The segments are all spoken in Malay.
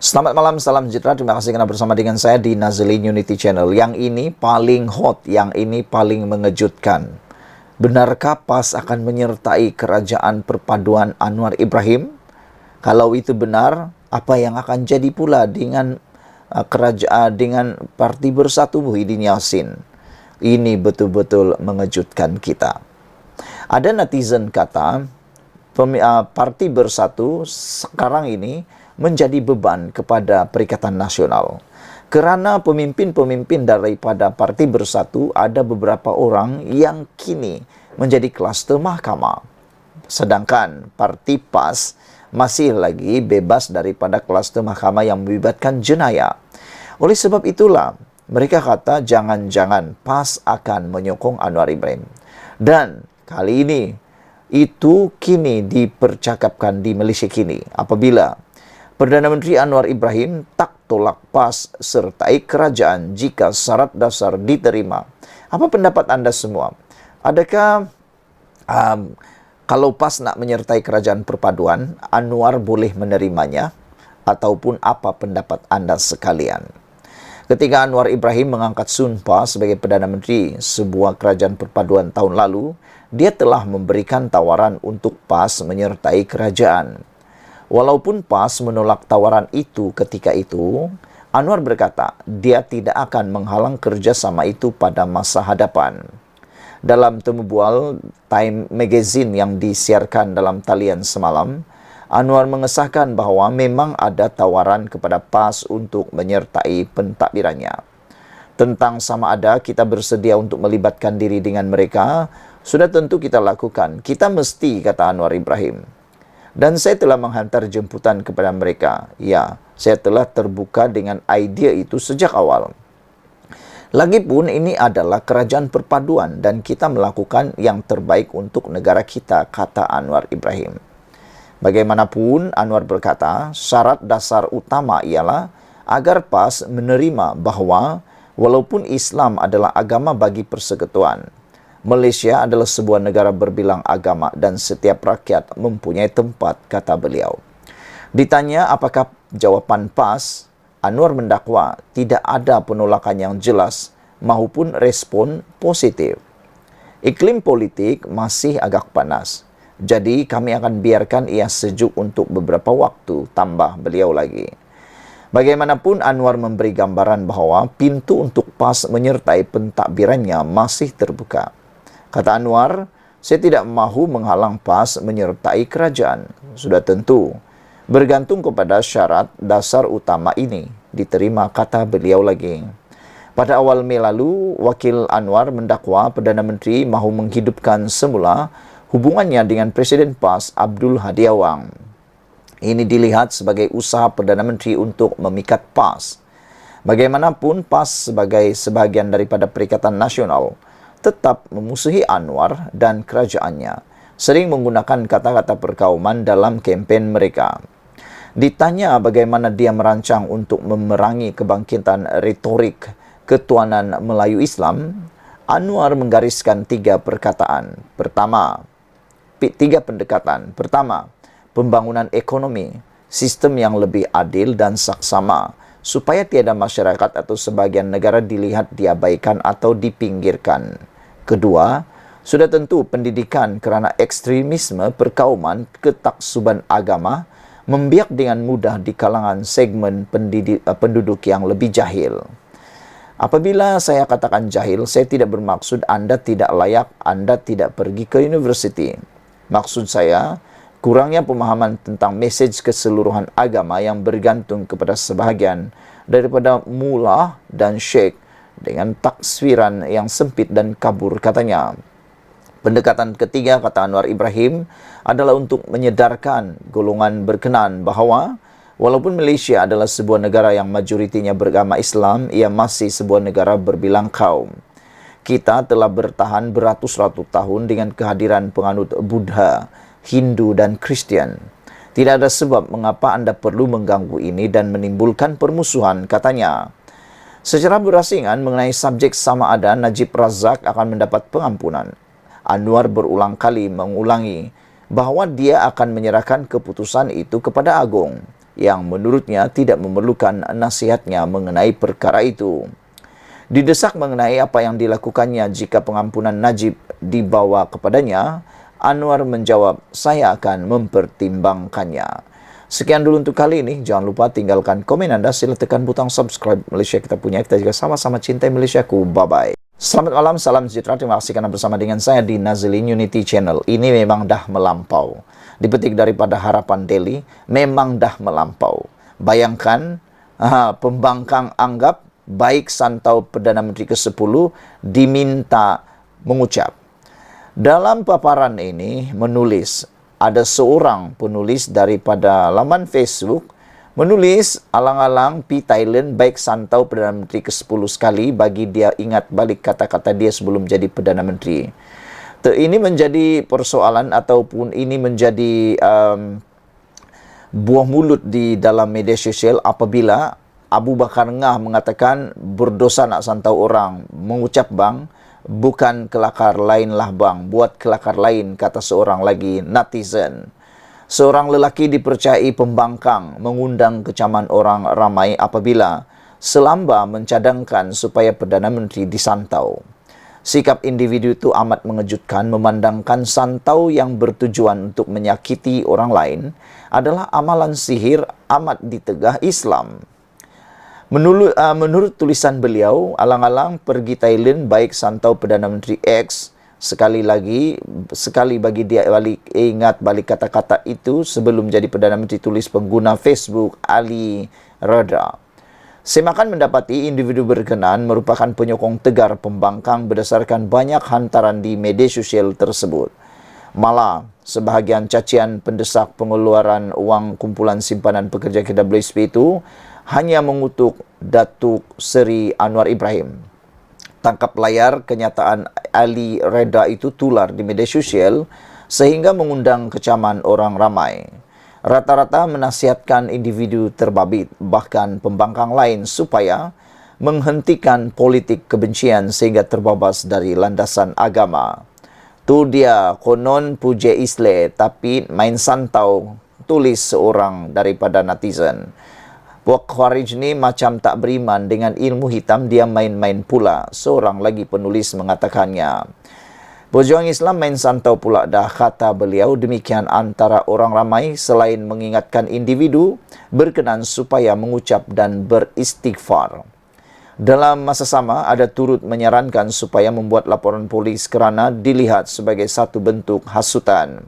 Selamat malam, salam sejahtera. Terima kasih karena bersama dengan saya di Nazlin Unity Channel. Yang ini paling hot, yang ini paling mengejutkan. Benarkah PAS akan menyertai kerajaan perpaduan Anwar Ibrahim? Kalau itu benar, apa yang akan jadi pula dengan kerajaan dengan Parti Bersatu Muhyiddin Yassin? Ini betul-betul mengejutkan kita. Ada netizen kata, Parti Bersatu sekarang ini menjadi beban kepada Perikatan Nasional. Kerana pemimpin-pemimpin daripada Parti Bersatu ada beberapa orang yang kini menjadi kluster mahkamah. Sedangkan Parti PAS masih lagi bebas daripada kluster mahkamah yang melibatkan jenayah. Oleh sebab itulah, mereka kata jangan-jangan PAS akan menyokong Anwar Ibrahim. Dan kali ini, itu kini dipercakapkan di Malaysia kini apabila Perdana Menteri Anwar Ibrahim tak tolak PAS sertai kerajaan jika syarat dasar diterima. Apa pendapat anda semua? Adakah kalau PAS nak menyertai kerajaan perpaduan, Anwar boleh menerimanya? Ataupun apa pendapat anda sekalian? Ketika Anwar Ibrahim mengangkat Sun PAS sebagai Perdana Menteri sebuah kerajaan perpaduan tahun lalu, dia telah memberikan tawaran untuk PAS menyertai kerajaan. Walaupun PAS menolak tawaran itu ketika itu, Anwar berkata dia tidak akan menghalang kerjasama itu pada masa hadapan. Dalam temu bual Time Magazine yang disiarkan dalam talian semalam, Anwar mengesahkan bahawa memang ada tawaran kepada PAS untuk menyertai pentadbirannya. Tentang sama ada kita bersedia untuk melibatkan diri dengan mereka, sudah tentu kita lakukan. Kita mesti, kata Anwar Ibrahim. Dan saya telah menghantar jemputan kepada mereka. Ya, saya telah terbuka dengan idea itu sejak awal. Lagipun ini adalah kerajaan perpaduan dan kita melakukan yang terbaik untuk negara kita, kata Anwar Ibrahim. Bagaimanapun, Anwar berkata, syarat dasar utama ialah agar PAS menerima bahawa walaupun Islam adalah agama bagi persekutuan, Malaysia adalah sebuah negara berbilang agama dan setiap rakyat mempunyai tempat, kata beliau. Ditanya apakah jawapan PAS, Anwar mendakwa tidak ada penolakan yang jelas maupun respon positif. Iklim politik masih agak panas, jadi kami akan biarkan ia sejuk untuk beberapa waktu, tambah beliau lagi. Bagaimanapun, Anwar memberi gambaran bahawa pintu untuk PAS menyertai pentadbirannya masih terbuka. Kata Anwar, saya tidak mahu menghalang PAS menyertai kerajaan. Sudah tentu, bergantung kepada syarat dasar utama ini diterima, kata beliau lagi. Pada awal Mei lalu, Wakil Anwar mendakwa Perdana Menteri mahu menghidupkan semula hubungannya dengan Presiden PAS Abdul Hadi Awang. Ini dilihat sebagai usaha Perdana Menteri untuk memikat PAS. Bagaimanapun, PAS sebagai sebahagian daripada Perikatan Nasional tetap memusuhi Anwar dan kerajaannya, sering menggunakan kata-kata perkauman dalam kempen mereka. Ditanya bagaimana dia merancang untuk memerangi kebangkitan retorik ketuanan Melayu Islam, Anwar menggariskan tiga pendekatan. Pertama, pembangunan ekonomi, sistem yang lebih adil dan saksama, supaya tiada masyarakat atau sebagian negara dilihat diabaikan atau dipinggirkan. Kedua, sudah tentu pendidikan kerana ekstremisme perkauman ketaksuban agama membiak dengan mudah di kalangan segmen penduduk yang lebih jahil. Apabila saya katakan jahil, saya tidak bermaksud anda tidak layak, anda tidak pergi ke universiti. Maksud saya, kurangnya pemahaman tentang mesej keseluruhan agama yang bergantung kepada sebahagian daripada mullah dan syekh dengan takswiran yang sempit dan kabur, katanya. Pendekatan ketiga, kata Anwar Ibrahim, adalah untuk menyedarkan golongan berkenan bahawa walaupun Malaysia adalah sebuah negara yang majoritinya beragama Islam, ia masih sebuah negara berbilang kaum. Kita telah bertahan beratus-ratus tahun dengan kehadiran penganut Buddha, Hindu dan Kristian. Tidak ada sebab mengapa anda perlu mengganggu ini dan menimbulkan permusuhan, katanya. Secara berasingan mengenai subjek sama ada Najib Razak akan mendapat pengampunan, Anwar berulang kali mengulangi bahawa dia akan menyerahkan keputusan itu kepada Agong. yang menurutnya tidak memerlukan nasihatnya mengenai perkara itu. Didesak mengenai apa yang dilakukannya jika pengampunan Najib dibawa kepadanya, Anwar menjawab, "Saya akan mempertimbangkannya." Sekian dulu untuk kali ini. Jangan lupa tinggalkan komen Anda. Sila tekan butang subscribe. Malaysia kita punya. Kita juga sama-sama cintai Malaysiaku. Bye-bye. Selamat malam. Salam sejahtera. Terima kasih karena bersama dengan saya di Nazilin Unity Channel. Ini memang dah melampau. Dipetik daripada Harapan Daily. Memang dah melampau. Bayangkan, pembangkang anggap baik Santau Perdana Menteri ke-10 diminta mengucap. Dalam paparan ini menulis, ada seorang penulis daripada laman Facebook menulis alang-alang pi Thailand baik Santau Perdana Menteri ke-10 sekali bagi dia ingat balik kata-kata dia sebelum jadi Perdana Menteri. Ini menjadi persoalan ataupun ini menjadi buah mulut di dalam media sosial apabila Abu Bakar Ngah mengatakan berdosa nak santau orang, mengucap bang, bukan kelakar lain lah bang, buat kelakar lain, kata seorang lagi netizen. Seorang lelaki dipercayai pembangkang mengundang kecaman orang ramai apabila selamba mencadangkan supaya Perdana Menteri disantau. Sikap individu itu amat mengejutkan memandangkan santau yang bertujuan untuk menyakiti orang lain adalah amalan sihir amat ditegah Islam. Menurut tulisan beliau, alang-alang pergi Thailand baik Santau Perdana Menteri X sekali bagi dia ingat balik kata-kata itu sebelum jadi Perdana Menteri, tulis pengguna Facebook Ali Reda. Semakan mendapati individu berkenan merupakan penyokong tegar pembangkang berdasarkan banyak hantaran di media sosial tersebut. Malah, sebahagian cacian pendesak pengeluaran wang kumpulan simpanan pekerja KWSP itu hanya mengutuk Datuk Seri Anwar Ibrahim. Tangkap layar kenyataan Ali Reda itu tular di media sosial sehingga mengundang kecaman orang ramai. Rata-rata menasihatkan individu terbabit, bahkan pembangkang lain supaya menghentikan politik kebencian sehingga terbabas dari landasan agama. Tu dia konon puja Islam tapi main santau, tulis seorang daripada netizen. Puak Khawarij ni macam tak beriman dengan ilmu hitam, dia main-main pula. Seorang lagi penulis mengatakannya. Pejuang Islam main santau pula dah, kata beliau. Demikian antara orang ramai selain mengingatkan individu berkenan supaya mengucap dan beristighfar. Dalam masa sama ada turut menyarankan supaya membuat laporan polis kerana dilihat sebagai satu bentuk hasutan.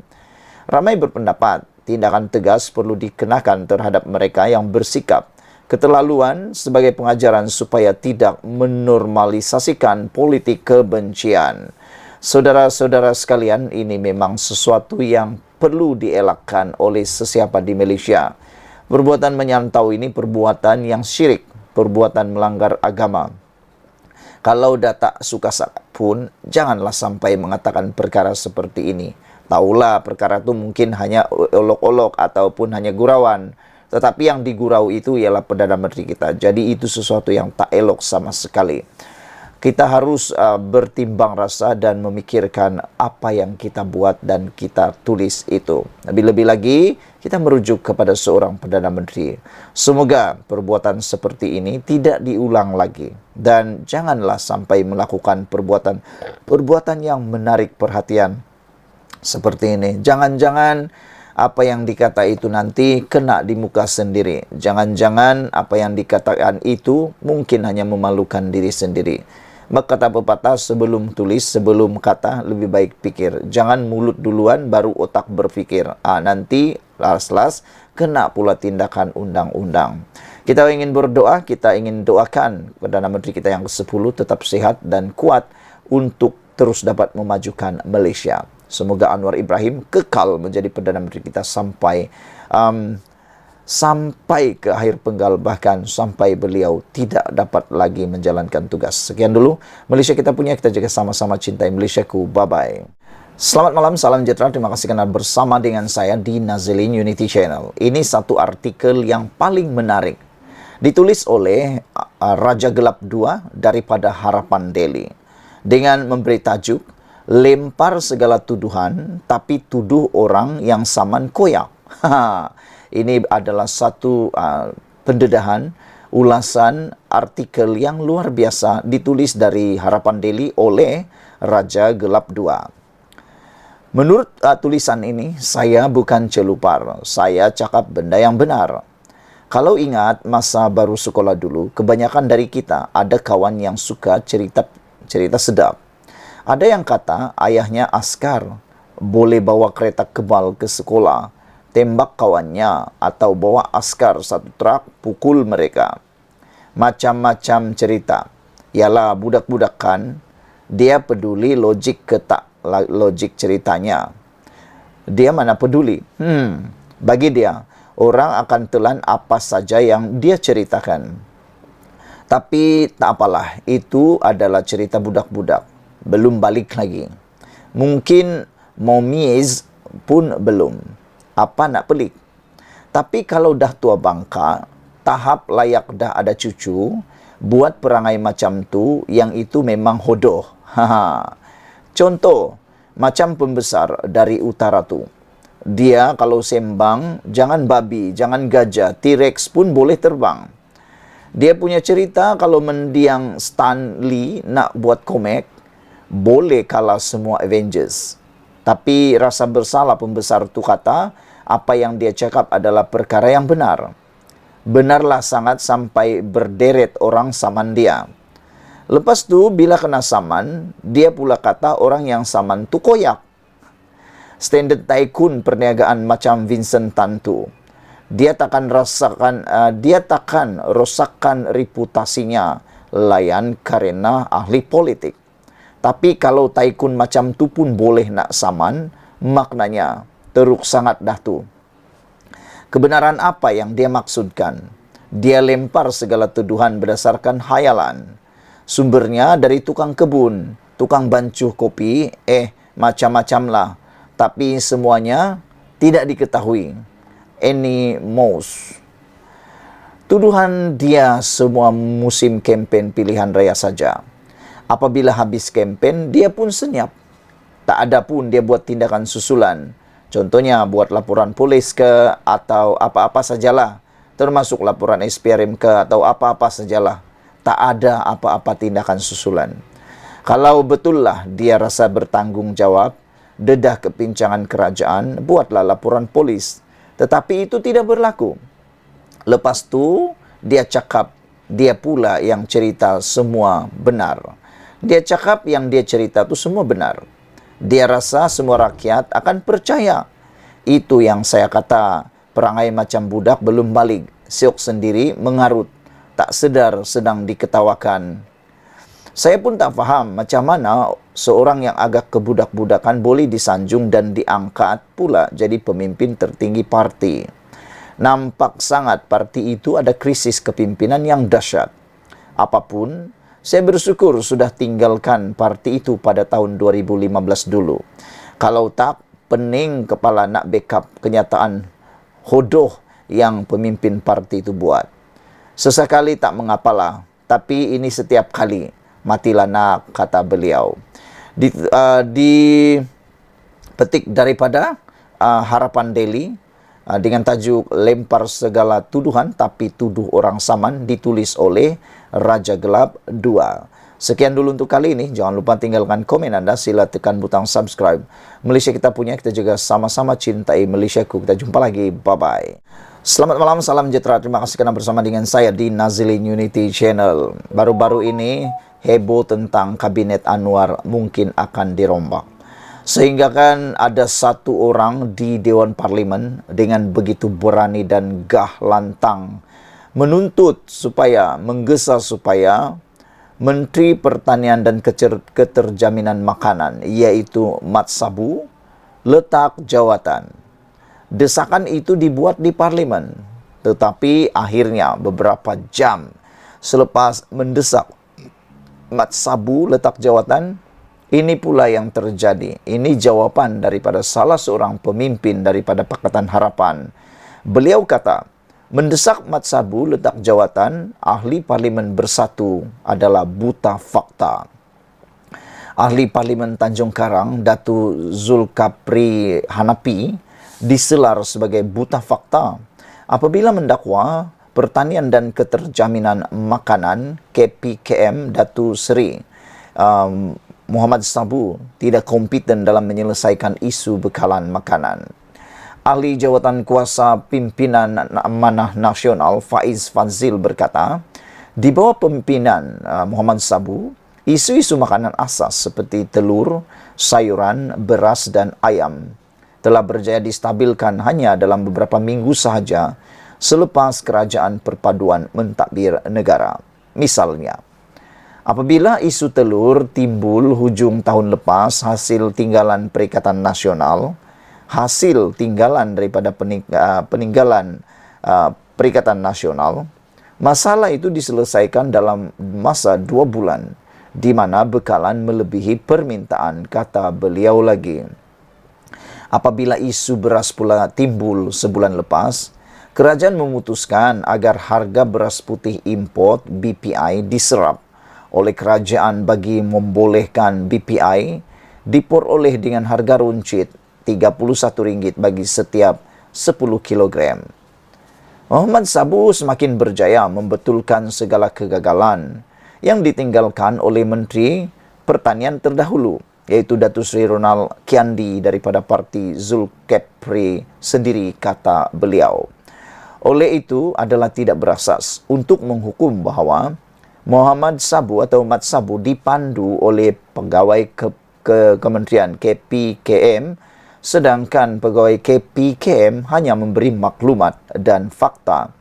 Ramai berpendapat tindakan tegas perlu dikenakan terhadap mereka yang bersikap keterlaluan sebagai pengajaran supaya tidak menormalisasikan politik kebencian. Saudara-saudara sekalian, ini memang sesuatu yang perlu dielakkan oleh sesiapa di Malaysia. Perbuatan menyantau ini perbuatan yang syirik, perbuatan melanggar agama. Kalau dah tak suka pun, janganlah sampai mengatakan perkara seperti ini. Taulah perkara itu mungkin hanya olok-olok ataupun hanya gurauan. Tetapi yang digurau itu ialah Perdana Menteri kita. Jadi itu sesuatu yang tak elok sama sekali. Kita harus bertimbang rasa dan memikirkan apa yang kita buat dan kita tulis itu. Lebih-lebih lagi, kita merujuk kepada seorang Perdana Menteri. Semoga perbuatan seperti ini tidak diulang lagi. Dan janganlah sampai melakukan perbuatan yang menarik perhatian seperti ini. Jangan-jangan apa yang dikata itu nanti kena di muka sendiri. Jangan-jangan apa yang dikatakan itu mungkin hanya memalukan diri sendiri. Maka kata pepatah, sebelum tulis, sebelum kata, lebih baik pikir. Jangan mulut duluan, baru otak berpikir. Nanti las-las kena pula tindakan undang-undang. Kita ingin berdoa, kita ingin doakan Perdana Menteri kita yang ke-10 tetap sehat dan kuat untuk terus dapat memajukan Malaysia. Semoga Anwar Ibrahim kekal menjadi Perdana Menteri kita sampai ke akhir penggal, bahkan sampai beliau tidak dapat lagi menjalankan tugas. Sekian dulu Malaysia kita punya, kita juga sama-sama cintai Malaysiaku. Bye-bye. Selamat malam, salam sejahtera. Terima kasih karena bersama dengan saya di Nazilin Unity Channel. Ini satu artikel yang paling menarik. Ditulis oleh Raja Gelap 2 daripada Harapan Daily. Dengan memberi tajuk, lempar segala tuduhan, tapi tuduh orang yang saman koyak. Ini adalah satu pendedahan, ulasan artikel yang luar biasa ditulis dari Harapan Daily oleh Raja Gelap 2. Menurut tulisan ini, saya bukan celupar, saya cakap benda yang benar. Kalau ingat masa baru sekolah dulu, kebanyakan dari kita ada kawan yang suka cerita sedap. Ada yang kata ayahnya askar, boleh bawa kereta kebal ke sekolah, tembak kawannya, atau bawa askar satu truk pukul mereka. Macam-macam cerita. Ialah budak-budak kan, dia peduli logik ke tak logik ceritanya. Dia mana peduli. Bagi dia, orang akan telan apa saja yang dia ceritakan. Tapi tak apalah, itu adalah cerita budak-budak. Belum balik lagi. Mungkin momies pun belum. Apa nak pelik? Tapi kalau dah tua bangka, tahap layak dah ada cucu, buat perangai macam tu, yang itu memang hodoh. Contoh, macam pembesar dari utara tu. Dia kalau sembang, jangan babi, jangan gajah, T-Rex pun boleh terbang. Dia punya cerita kalau mendiang Stan Lee nak buat komik, boleh kalah semua Avengers. Tapi rasa bersalah pembesar tu kata, apa yang dia cakap adalah perkara yang benar. Benarlah sangat sampai berderet orang saman dia. Lepas tu, bila kena saman, dia pula kata orang yang saman tu koyak. Standard tycoon perniagaan macam Vincent Tan tu. Dia takkan rosakkan reputasinya layan karena ahli politik. Tapi kalau tycoon macam tu pun boleh nak saman, maknanya teruk sangat dah tu. Kebenaran apa yang dia maksudkan? Dia lempar segala tuduhan berdasarkan hayalan. Sumbernya dari tukang kebun, tukang bancuh kopi, macam-macam lah. Tapi semuanya tidak diketahui. Any most. Tuduhan dia semua musim kempen pilihan raya saja. Apabila habis kempen, dia pun senyap. Tak ada pun dia buat tindakan susulan. Contohnya, buat laporan polis ke atau apa-apa sajalah. Termasuk laporan SPRM ke atau apa-apa sajalah. Tak ada apa-apa tindakan susulan. Kalau betullah dia rasa bertanggung jawab, dedah kepincangan kerajaan, buatlah laporan polis. Tetapi itu tidak berlaku. Lepas tu, dia cakap, dia pula yang cerita semua benar. Dia cakap yang dia cerita tu semua benar. Dia rasa semua rakyat akan percaya. Itu yang saya kata, perangai macam budak belum balik. Siok sendiri mengarut. Tak sedar sedang diketawakan. Saya pun tak faham macam mana seorang yang agak kebudak-budakan boleh disanjung dan diangkat pula jadi pemimpin tertinggi parti. Nampak sangat parti itu ada krisis kepimpinan yang dahsyat. Apapun, saya bersyukur sudah tinggalkan parti itu pada tahun 2015 dulu. Kalau tak, pening kepala nak backup kenyataan hodoh yang pemimpin parti itu buat. Sesekali tak mengapalah, tapi ini setiap kali. Matilah nak, kata beliau. Dipetik daripada Harapan Daily dengan tajuk Lempar Segala Tuduhan Tapi Tuduh Orang Saman, ditulis oleh Raja Gelap 2. Sekian dulu untuk kali ini. Jangan lupa tinggalkan komen anda. Sila tekan butang subscribe. Malaysia kita punya, kita juga sama-sama cintai Malaysiaku. Kita jumpa lagi. Bye-bye. Selamat malam, salam sejahtera. Terima kasih kerana bersama dengan saya di Nazilin Unity Channel. Baru-baru ini heboh tentang Kabinet Anwar mungkin akan dirombak. Sehingga kan ada satu orang di Dewan Parlimen dengan begitu berani dan gah lantang menuntut supaya, menggesa supaya Menteri Pertanian dan Keterjaminan Makanan, iaitu Mat Sabu, letak jawatan. Desakan itu dibuat di Parlimen, tetapi akhirnya beberapa jam selepas mendesak Mat Sabu letak jawatan, ini pula yang terjadi. Ini jawapan daripada salah seorang pemimpin daripada Pakatan Harapan. Beliau kata, mendesak Mat Sabu letak jawatan ahli Parlimen Bersatu adalah buta fakta. Ahli Parlimen Tanjung Karang, Datu Zulkapri Hanapi, diselar sebagai buta fakta. apabila mendakwa Pertanian dan Keterjaminan Makanan KPKM Datu Seri Muhammad Sabu tidak kompeten dalam menyelesaikan isu bekalan makanan. Ahli Jawatan Kuasa Pimpinan Amanah Nasional Faiz Fazil berkata, di bawah pimpinan Muhammad Sabu, isu-isu makanan asas seperti telur, sayuran, beras dan ayam telah berjaya distabilkan hanya dalam beberapa minggu sahaja selepas kerajaan perpaduan mentadbir negara. Misalnya, apabila isu telur timbul hujung tahun lepas hasil tinggalan Perikatan Nasional, hasil tinggalan daripada peninggalan Perikatan Nasional, masalah itu diselesaikan dalam masa 2 bulan, di mana bekalan melebihi permintaan, kata beliau lagi. Apabila isu beras pula timbul sebulan lepas, kerajaan memutuskan agar harga beras putih import BPI diserap oleh kerajaan bagi membolehkan BPI diperoleh dengan harga runcit RM31 bagi setiap 10 kilogram. Muhammad Sabu semakin berjaya membetulkan segala kegagalan yang ditinggalkan oleh Menteri Pertanian terdahulu, yaitu Datu Sri Ronald Kiandi daripada Parti Zulkifli sendiri, kata beliau. Oleh itu adalah tidak berasas untuk menghukum bahawa Muhammad Sabu atau Mat Sabu dipandu oleh pegawai Kementerian KPKM, sedangkan pegawai KPKM hanya memberi maklumat dan fakta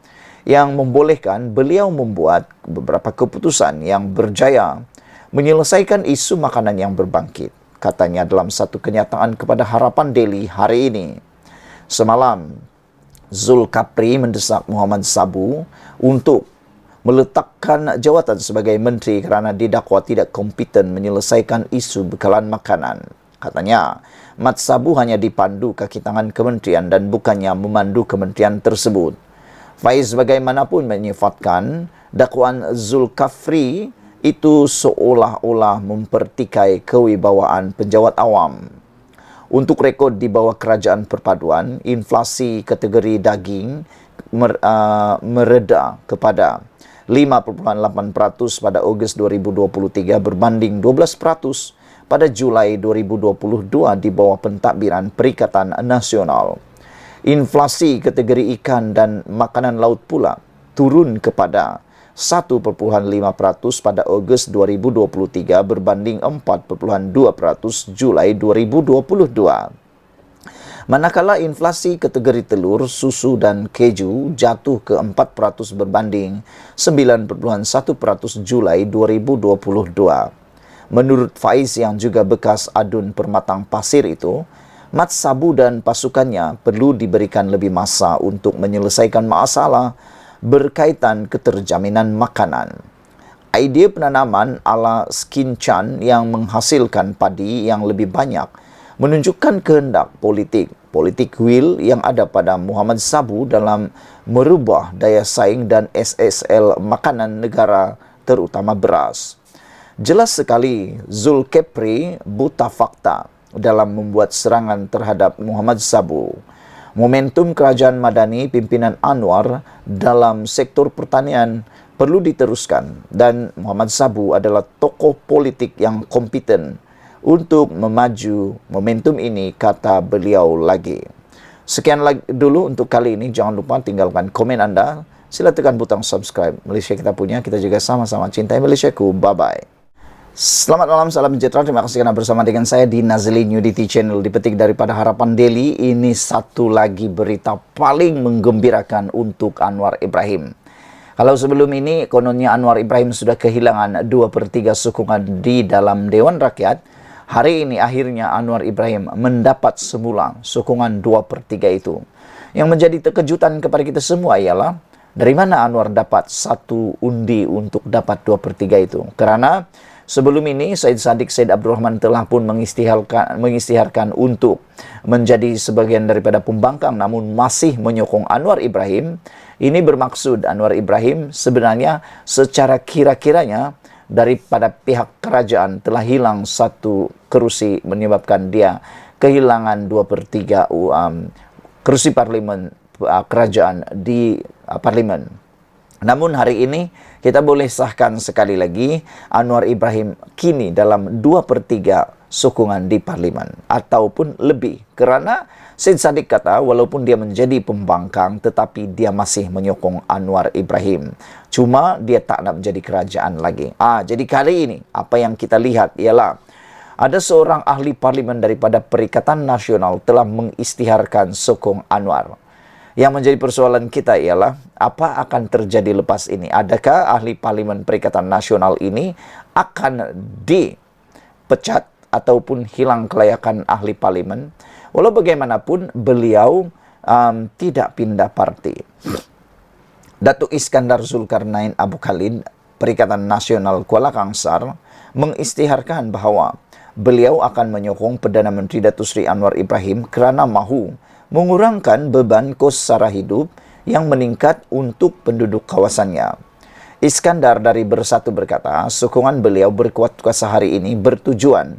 yang membolehkan beliau membuat beberapa keputusan yang berjaya menyelesaikan isu makanan yang berbangkit, katanya dalam satu kenyataan kepada Harapan Daily hari ini. Semalam, Zulkifli mendesak Muhammad Sabu untuk meletakkan jawatan sebagai menteri kerana didakwa tidak kompeten menyelesaikan isu bekalan makanan. Katanya, Mat Sabu hanya dipandu kaki tangan kementerian dan bukannya memandu kementerian tersebut. Faiz bagaimanapun menyifatkan dakwaan Zulkifli itu seolah-olah mempertikai kewibawaan penjawat awam. Untuk rekod di bawah kerajaan perpaduan, inflasi kategori daging mereda kepada 5.8% pada Ogos 2023 berbanding 12% pada Julai 2022 di bawah pentadbiran Perikatan Nasional. Inflasi kategori ikan dan makanan laut pula turun kepada 1.5% pada Ogos 2023 berbanding 4.2% Julai 2022. Manakala inflasi kategori telur, susu dan keju jatuh ke 4% berbanding 9.1% Julai 2022. Menurut Faiz yang juga bekas adun permatang pasir itu, Mat Sabu dan pasukannya perlu diberikan lebih masa untuk menyelesaikan masalah berkaitan keterjaminan makanan. Idea penanaman ala Skinchan yang menghasilkan padi yang lebih banyak menunjukkan kehendak politik will yang ada pada Muhammad Sabu dalam merubah daya saing dan SSL makanan negara, terutama beras. Jelas sekali Zulkifli buta fakta dalam membuat serangan terhadap Muhammad Sabu. Momentum kerajaan Madani pimpinan Anwar dalam sektor pertanian perlu diteruskan dan Muhammad Sabu adalah tokoh politik yang kompeten untuk memaju momentum ini, kata beliau lagi. Sekian lagi dulu untuk kali ini. Jangan lupa tinggalkan komen anda. Sila tekan butang subscribe. Malaysia kita punya, kita juga sama-sama cintai Malaysiaku. Bye-bye. Selamat malam, salam sejahtera. Terima kasih kerana bersama dengan saya di Nazli Nudity Channel. Dipetik daripada Harapan Daily. Ini satu lagi berita paling menggembirakan untuk Anwar Ibrahim. Kalau sebelum ini, kononnya Anwar Ibrahim sudah kehilangan 2/3 sokongan di dalam Dewan Rakyat. Hari ini akhirnya Anwar Ibrahim mendapat semula sokongan 2/3 itu. Yang menjadi terkejutan kepada kita semua ialah dari mana Anwar dapat satu undi untuk dapat 2/3 itu. Kerana sebelum ini, Syed Saddiq Syed Abdul Rahman telah pun mengisytiharkan untuk menjadi sebagian daripada pembangkang namun masih menyokong Anwar Ibrahim. Ini bermaksud Anwar Ibrahim sebenarnya secara kira-kiranya daripada pihak kerajaan telah hilang satu kerusi menyebabkan dia kehilangan 2/3 kerusi parlimen kerajaan di parlimen. Namun hari ini kita boleh sahkan sekali lagi Anwar Ibrahim kini dalam 2/3 sokongan di parlimen ataupun lebih. Kerana Syed Saddiq kata walaupun dia menjadi pembangkang tetapi dia masih menyokong Anwar Ibrahim. Cuma dia tak nak menjadi kerajaan lagi. Jadi kali ini apa yang kita lihat ialah ada seorang ahli parlimen daripada Perikatan Nasional telah mengisytiharkan sokong Anwar. Yang menjadi persoalan kita ialah apa akan terjadi lepas ini? Adakah ahli parlimen Perikatan Nasional ini akan dipecat ataupun hilang kelayakan ahli parlimen? Walau bagaimanapun beliau tidak pindah parti. Datuk Iskandar Zulkarnain Abu Khalid, Perikatan Nasional Kuala Kangsar, mengisytiharkan bahawa beliau akan menyokong Perdana Menteri Datuk Seri Anwar Ibrahim kerana mahu mengurangkan beban kos sara hidup yang meningkat untuk penduduk kawasannya. Iskandar dari Bersatu berkata, sokongan beliau berkuat kuasa hari ini bertujuan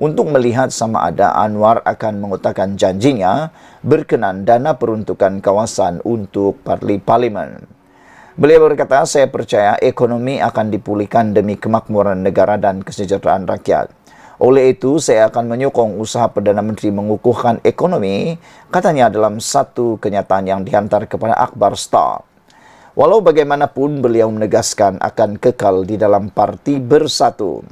untuk melihat sama ada Anwar akan mengutarakan janjinya berkenan dana peruntukan kawasan untuk parlimen. Beliau berkata, saya percaya ekonomi akan dipulihkan demi kemakmuran negara dan kesejahteraan rakyat. Oleh itu, saya akan menyokong usaha Perdana Menteri mengukuhkan ekonomi, katanya dalam satu kenyataan yang dihantar kepada Akhbar Star. Walau bagaimanapun, beliau menegaskan akan kekal di dalam parti Bersatu.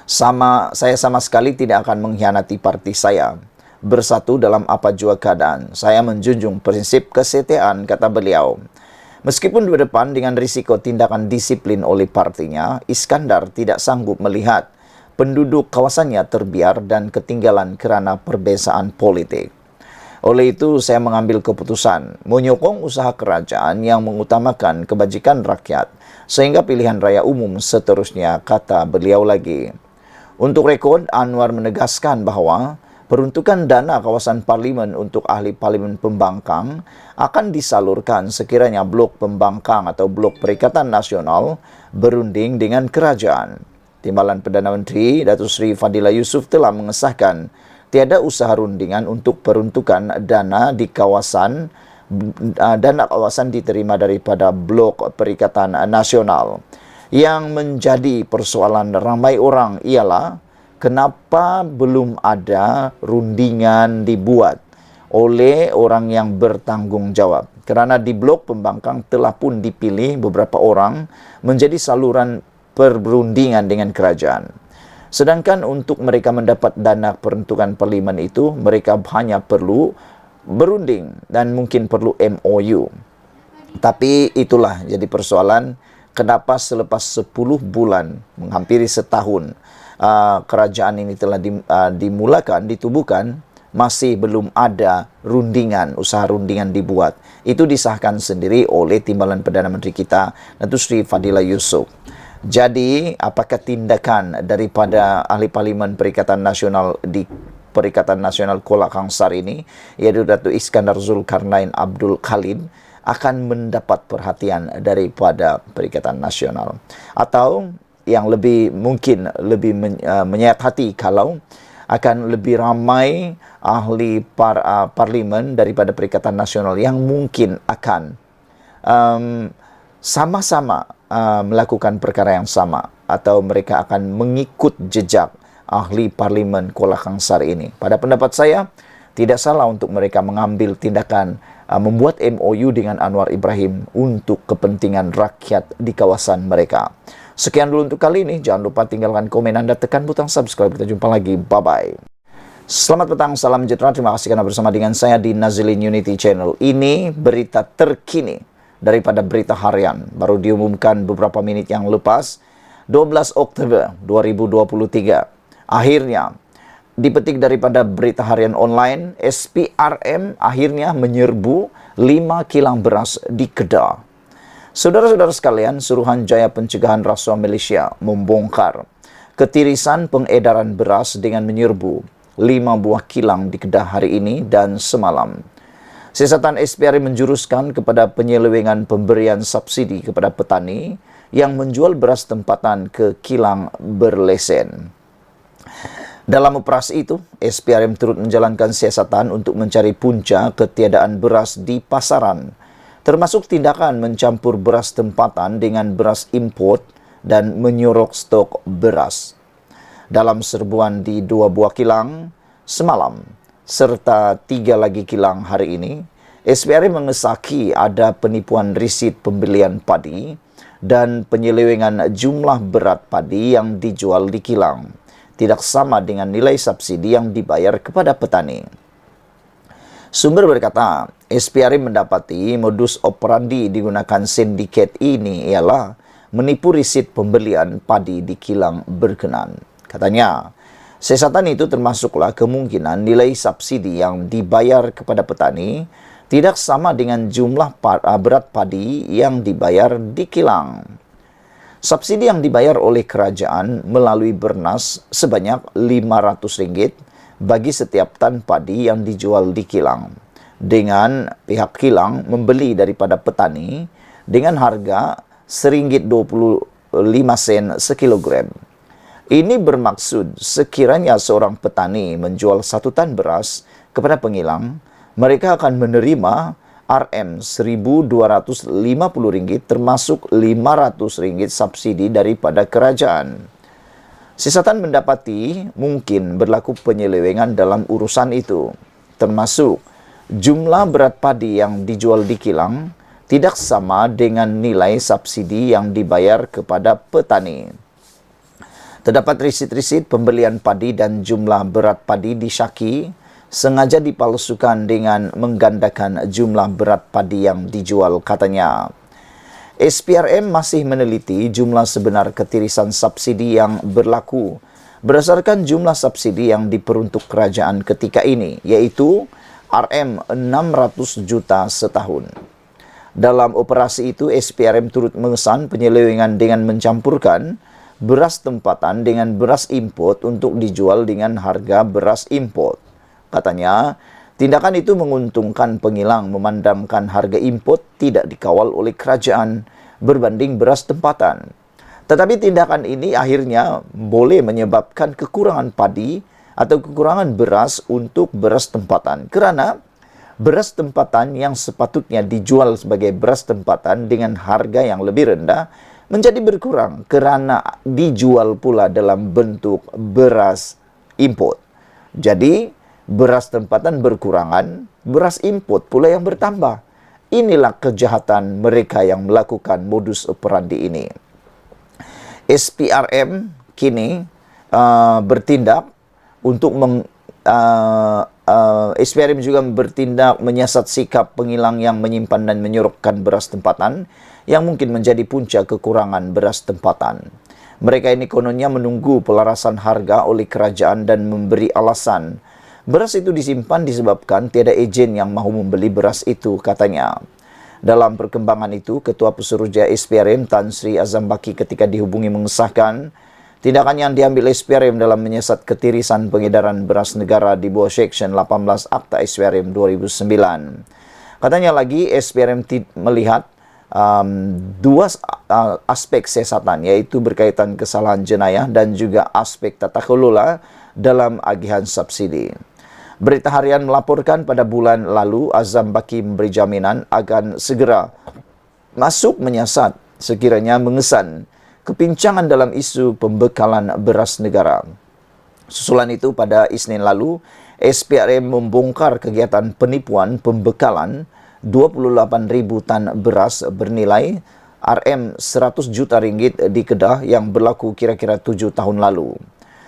Saya sama sekali tidak akan mengkhianati parti saya. Bersatu dalam apa jua keadaan. Saya menjunjung prinsip kesetiaan, kata beliau. Meskipun berdepan dengan risiko tindakan disiplin oleh partinya, Iskandar tidak sanggup melihat penduduk kawasannya terbiar dan ketinggalan kerana perbezaan politik. Oleh itu, saya mengambil keputusan menyokong usaha kerajaan yang mengutamakan kebajikan rakyat sehingga pilihan raya umum seterusnya, kata beliau lagi. Untuk rekod, Anwar menegaskan bahawa peruntukan dana kawasan parlimen untuk ahli parlimen pembangkang akan disalurkan sekiranya blok pembangkang atau blok Perikatan Nasional berunding dengan kerajaan. Timbalan Perdana Menteri Datuk Seri Fadillah Yusof telah mengesahkan tiada usaha rundingan untuk peruntukan dana di kawasan diterima daripada blok Perikatan Nasional. Yang menjadi persoalan ramai orang ialah kenapa belum ada rundingan dibuat oleh orang yang bertanggungjawab. Kerana di blok pembangkang telah pun dipilih beberapa orang menjadi saluran perundingan dengan kerajaan. Sedangkan untuk mereka mendapat dana peruntukan parlimen itu, mereka hanya perlu berunding dan mungkin perlu MOU. Tapi itulah jadi persoalan kenapa selepas 10 bulan, menghampiri setahun, kerajaan ini telah ditubuhkan, masih belum ada rundingan, usaha rundingan dibuat. Itu disahkan sendiri oleh Timbalan Perdana Menteri kita, Datuk Seri Fadillah Yusof. Jadi, apakah tindakan daripada ahli parlimen Perikatan Nasional di Perikatan Nasional Kuala Kangsar ini, iaitu Datuk Iskandar Zulkarnain Abdul Khalid, akan mendapat perhatian daripada Perikatan Nasional? Atau yang mungkin lebih menyayat hati kalau akan lebih ramai ahli parlimen daripada Perikatan Nasional yang mungkin akan sama-sama melakukan perkara yang sama, atau mereka akan mengikut jejak ahli parlimen Kuala Kangsar ini. Pada pendapat saya, tidak salah untuk mereka mengambil tindakan membuat MOU dengan Anwar Ibrahim untuk kepentingan rakyat di kawasan mereka. Sekian dulu untuk kali ini. Jangan lupa tinggalkan komen Anda, tekan butang subscribe. Kita jumpa lagi. Bye-bye. Selamat petang, salam sejahtera. Terima kasih karena bersama dengan saya di Nazilin Unity Channel. Ini berita terkini daripada berita harian. Baru diumumkan beberapa menit yang lepas, 12 Oktober 2023. Akhirnya, dipetik daripada berita harian online, SPRM akhirnya menyerbu 5 kilang beras di Kedah. Saudara-saudara sekalian, Suruhanjaya Pencegahan Rasuah Malaysia membongkar ketirisan pengedaran beras dengan menyerbu 5 buah kilang di Kedah hari ini dan semalam. Siasatan SPRM menjuruskan kepada penyelewengan pemberian subsidi kepada petani yang menjual beras tempatan ke kilang berlesen. Dalam operasi itu, SPRM turut menjalankan siasatan untuk mencari punca ketiadaan beras di pasaran, termasuk tindakan mencampur beras tempatan dengan beras import dan menyorok stok beras. Dalam serbuan di 2 buah kilang semalam, serta 3 lagi kilang hari ini, SPRM mengesaki ada penipuan risit pembelian padi dan penyelewengan jumlah berat padi yang dijual di kilang tidak sama dengan nilai subsidi yang dibayar kepada petani. Sumber berkata, SPRM mendapati modus operandi digunakan sindiket ini ialah menipu risit pembelian padi di kilang berkenan. Katanya, siasatan itu termasuklah kemungkinan nilai subsidi yang dibayar kepada petani tidak sama dengan jumlah berat padi yang dibayar di kilang. Subsidi yang dibayar oleh kerajaan melalui Bernas sebanyak Rp500 bagi setiap tan padi yang dijual di kilang, dengan pihak kilang membeli daripada petani dengan harga Rp1.25 sekilogram. Ini bermaksud sekiranya seorang petani menjual 1 tan beras kepada pengilang, mereka akan menerima Rm Rp1.250 termasuk Rp500 subsidi daripada kerajaan. Siasatan mendapati mungkin berlaku penyelewengan dalam urusan itu, termasuk jumlah berat padi yang dijual di kilang tidak sama dengan nilai subsidi yang dibayar kepada petani. Terdapat risit-risit pembelian padi dan jumlah berat padi di Syaki sengaja dipalsukan dengan menggandakan jumlah berat padi yang dijual, katanya. SPRM masih meneliti jumlah sebenar ketirisan subsidi yang berlaku berdasarkan jumlah subsidi yang diperuntuk kerajaan ketika ini, yaitu Rm600 juta setahun. Dalam operasi itu, SPRM turut mengesan penyelewengan dengan mencampurkan beras tempatan dengan beras import untuk dijual dengan harga beras import. Katanya, tindakan itu menguntungkan pengilang memandangkan harga import tidak dikawal oleh kerajaan berbanding beras tempatan. Tetapi tindakan ini akhirnya boleh menyebabkan kekurangan padi atau kekurangan beras untuk beras tempatan. Kerana beras tempatan yang sepatutnya dijual sebagai beras tempatan dengan harga yang lebih rendah menjadi berkurang kerana dijual pula dalam bentuk beras import. Jadi, beras tempatan berkurangan, beras import pula yang bertambah. Inilah kejahatan mereka yang melakukan modus operandi ini. SPRM kini bertindak untuk SPRM juga bertindak menyiasat sikap pengilang yang menyimpan dan menyorokkan beras tempatan yang mungkin menjadi punca kekurangan beras tempatan. Mereka ini kononnya menunggu pelarasan harga oleh kerajaan dan memberi alasan beras itu disimpan disebabkan tiada ejen yang mahu membeli beras itu, katanya. Dalam perkembangan itu, Ketua Pesuruhjaya SPRM Tan Sri Azam Baki ketika dihubungi mengesahkan tindakan yang diambil SPRM dalam menyiasat ketirisan pengedaran beras negara di bawah Seksyen 18 Akta SPRM 2009. Katanya lagi, SPRM melihat dua aspek siasatan, yaitu berkaitan kesalahan jenayah dan juga aspek tata kelola dalam agihan subsidi. Berita Harian melaporkan pada bulan lalu, Azam Baki memberi jaminan akan segera masuk menyiasat sekiranya mengesan kepincangan dalam isu pembekalan beras negara. Susulan itu, pada Isnin lalu, SPRM membongkar kegiatan penipuan pembekalan 28.000 tan beras bernilai Rm100 juta ringgit di Kedah yang berlaku kira-kira 7 tahun lalu.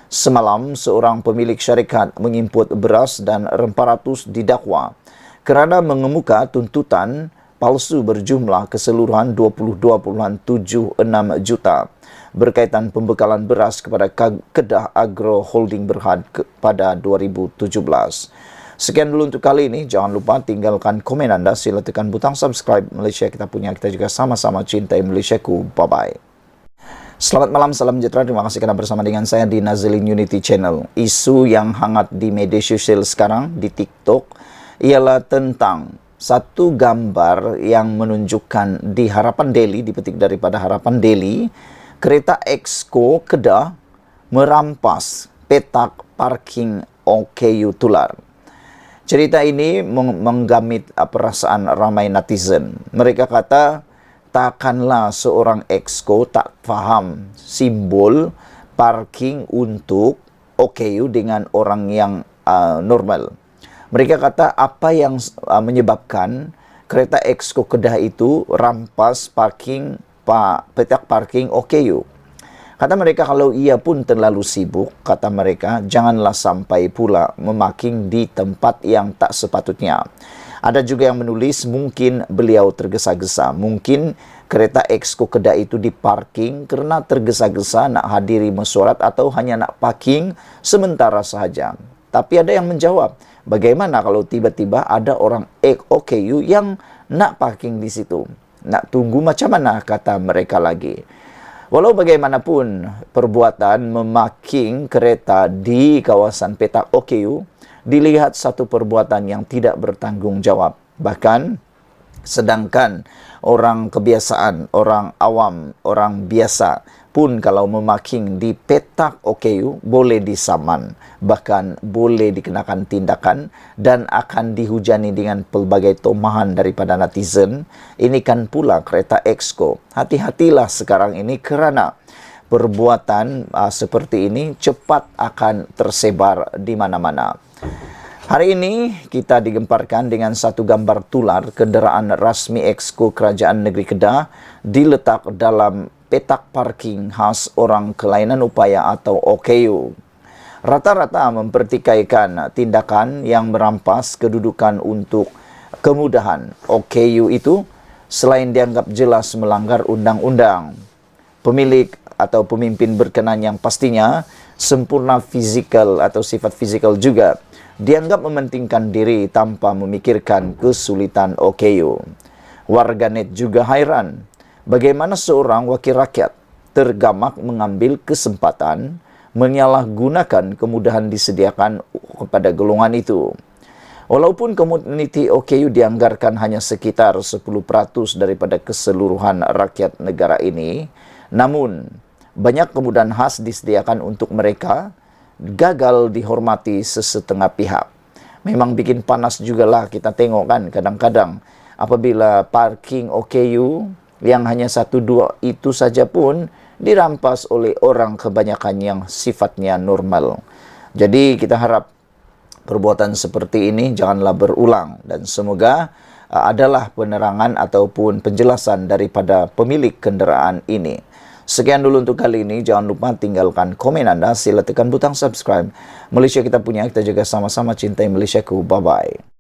Semalam, seorang pemilik syarikat mengimport beras dan rempah ratus didakwa kerana mengemuka tuntutan palsu berjumlah keseluruhan 22.76 juta berkaitan pembekalan beras kepada Kedah Agro Holding Berhad pada 2017. Sekian dulu untuk kali ini. Jangan lupa tinggalkan komen anda. Sila tekan butang subscribe. Malaysia kita punya, kita juga sama-sama cintai Malaysiaku. Bye-bye. Selamat malam, salam sejahtera. Terima kasih kerana bersama dengan saya di Nazilin Unity Channel. Isu yang hangat di media sosial sekarang, di TikTok, ialah tentang satu gambar yang menunjukkan di Harapan Daily, dipetik daripada Harapan Daily, kereta Exco Kedah merampas petak parking OKU Tular. Cerita ini menggamit perasaan ramai netizen. Mereka kata, takkanlah seorang exco tak faham simbol parking untuk OKU dengan orang yang normal. Mereka kata apa yang menyebabkan kereta exco Kedah itu rampas petak parking OKU. Kata mereka kalau ia pun terlalu sibuk, kata mereka, janganlah sampai pula memaking di tempat yang tak sepatutnya. Ada juga yang menulis mungkin beliau tergesa-gesa. Mungkin kereta exco Kedah itu diparking karena tergesa-gesa nak hadiri mesyuarat atau hanya nak parking sementara sahaja. Tapi ada yang menjawab, bagaimana kalau tiba-tiba ada orang OKU yang nak parking di situ? Nak tunggu macam mana, kata mereka lagi. Walau bagaimanapun, perbuatan memaking kereta di kawasan petak OKU dilihat satu perbuatan yang tidak bertanggung jawab. Bahkan, sedangkan orang kebiasaan, orang awam, orang biasa pun kalau memaking di petak OKU boleh disaman, bahkan boleh dikenakan tindakan dan akan dihujani dengan pelbagai tomahan daripada netizen. Ini kan pula kereta exco. Hati-hatilah sekarang ini kerana perbuatan seperti ini cepat akan tersebar di mana-mana. Hari ini kita digemparkan dengan satu gambar tular kenderaan rasmi exco Kerajaan Negeri Kedah diletak dalam petak parking khas orang kelainan upaya atau OKU. Rata-rata mempertikaikan tindakan yang merampas kedudukan untuk kemudahan. OKU itu selain dianggap jelas melanggar undang-undang, pemilik atau pemimpin berkenan yang pastinya sempurna fizikal atau sifat fizikal juga dianggap mementingkan diri tanpa memikirkan kesulitan OKU. Warganet juga hairan bagaimana seorang wakil rakyat tergamak mengambil kesempatan menyalahgunakan kemudahan disediakan kepada golongan itu. Walaupun komuniti OKU dianggarkan hanya sekitar 10% daripada keseluruhan rakyat negara ini, namun banyak kemudahan khas disediakan untuk mereka gagal dihormati sesetengah pihak. Memang bikin panas jugalah kita tengok kan kadang-kadang apabila parking OKU yang hanya 1-2 itu saja pun dirampas oleh orang kebanyakan yang sifatnya normal. Jadi kita harap perbuatan seperti ini janganlah berulang dan semoga adalah penerangan ataupun penjelasan daripada pemilik kenderaan ini. Sekian dulu untuk kali ini. Jangan lupa tinggalkan komen Anda. Sila tekan butang subscribe. Malaysia kita punya, kita jaga sama-sama cintai Malaysiaku. Bye-bye.